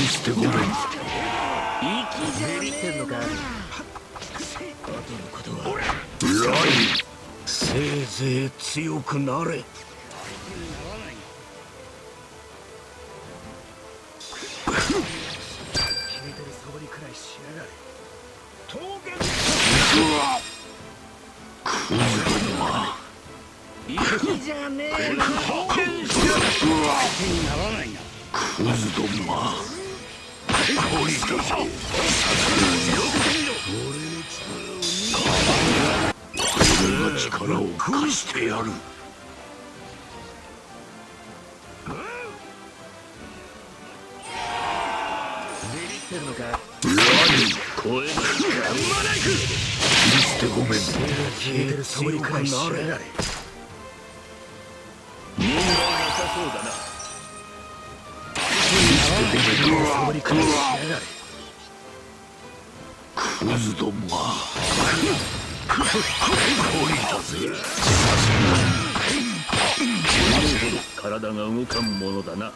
してごめん。せいぜい強くなれ。力を貸してやる。ごめん。強くなれ。クズどもが体が動かんものだな。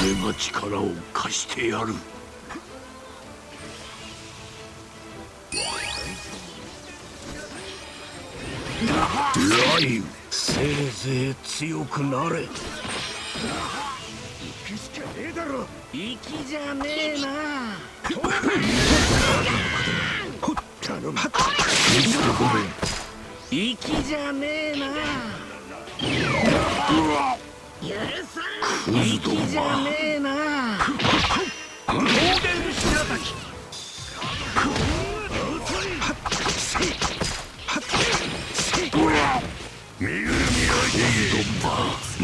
俺が力を貸してやる。ライン、せいぜい強くなれ。行きしかねえだろ。行きじゃねえな。頼む。ごめん。行きじゃねえな。許さん。行きじゃねえな。高原白滝。見る未来でドンバー。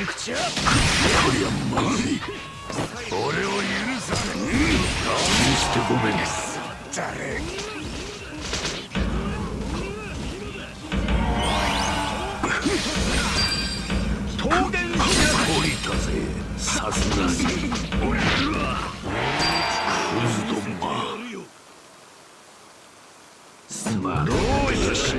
口はこりゃまずい。俺を許さねえ。許してごめん。誰桃源降りたぜ。さすがにクズドンバー。すまん。どうよし。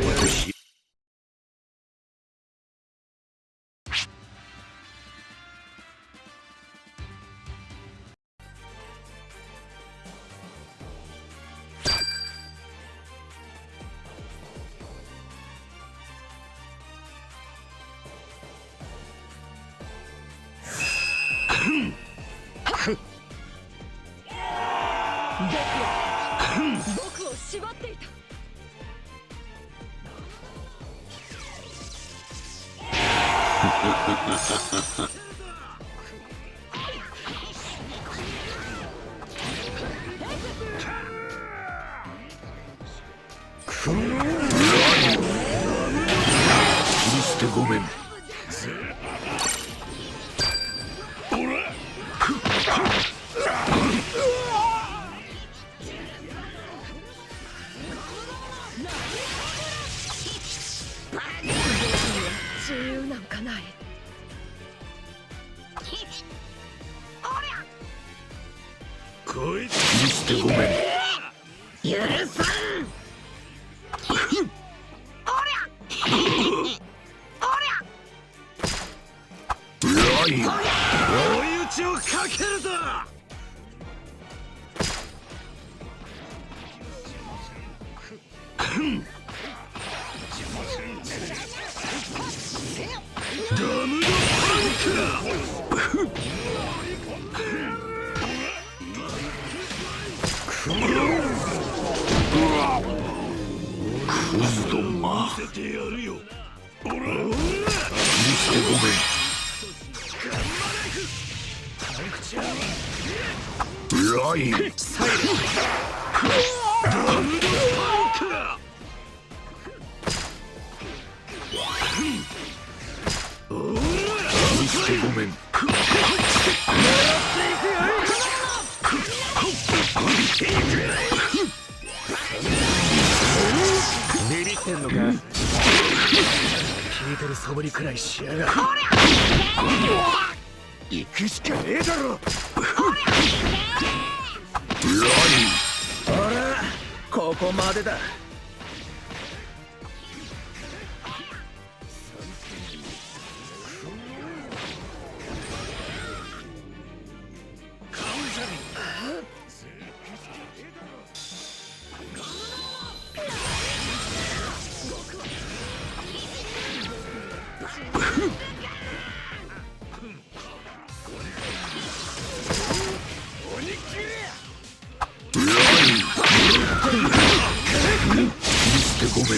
僕を縛っていた。許してごめん。自由なんかない。こいつ許してごめん。許さん。ライン、追い打ちをかけるぞ。ダムドパンクズどま見せてやるよ。見せてごめん。ラインダムドパンク見せてごめん。ビビってんのか。聞いてるそぶりくらいしやがる。行くしかねえだろ。ラインほらここまでだ。ごめん。こ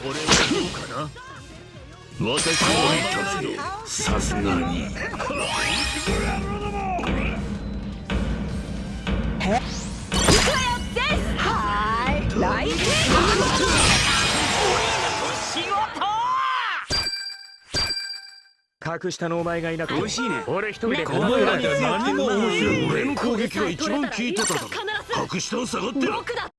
れはどうかな。私は言ったぞ。さすがに。はい来世格下のお前がいなくて美味しいね。俺一人でお前らで何も面白い。俺の攻撃が一番効いてただろ。格下を下がってる。僕だ